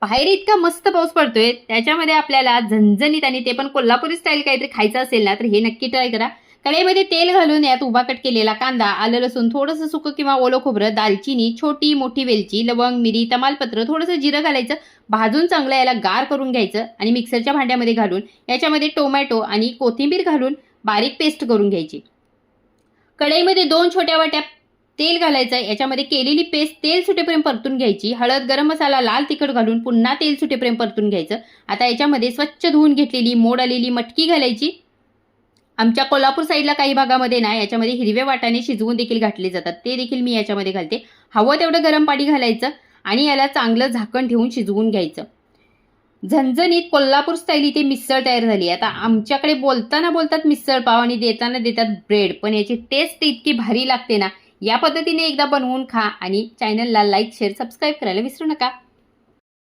बाहेर इतका मस्त पाऊस पडतोय, त्याच्यामध्ये आपल्याला झणझणीत आणि ते पण कोल्हापुरी स्टाईल काहीतरी खायचं असेल ना, तर हे नक्की ट्राय करा. कढईमध्ये तेल घालून यात उभा कट केलेला कांदा, आलं लसूण, थोडंसं सुकं किंवा ओलं खोबरं, दालचिनी, छोटी मोठी वेलची, लवंग, मिरी, तमालपत्र, थोडंसं जिरं घालायचं. भाजून चांगलं याला गार करून घ्यायचं आणि मिक्सरच्या भांड्यामध्ये घालून याच्यामध्ये टोमॅटो आणि कोथिंबीर घालून बारीक पेस्ट करून घ्यायची. कढईमध्ये 2 छोट्या वाट्या तेल घालायचं. याच्यामध्ये केलेली पेस्ट तेल सुटेपर्यंत परतून घ्यायची. हळद, गरम मसाला, लाल तिखट घालून पुन्हा तेल सुटेपर्यंत परतून घ्यायचं. आता याच्यामध्ये स्वच्छ धुवून घेतलेली मोड आलेली मटकी घालायची. आमच्या कोल्हापूर साईडला काही भागामध्ये ना याच्यामध्ये हिरवे वाटाणे शिजवून देखील घातले जातात, ते देखील मी याच्यामध्ये घालते. हवं तेवढं गरम पाणी घालायचं आणि याला चांगलं झाकण ठेवून शिजवून घ्यायचं. झणझणीत कोल्हापूर स्टाईल इथे मिसळ तयार झाली. आता आमच्याकडे बोलताना बोलतात मिसळ पाव आणि देताना देतात ब्रेड, पण याची टेस्ट इतकी भारी लागते ना. या पद्धतीने एकदा बनवून खा आणि चॅनलला लाईक, शेअर, सबस्क्राईब करायला विसरू नका.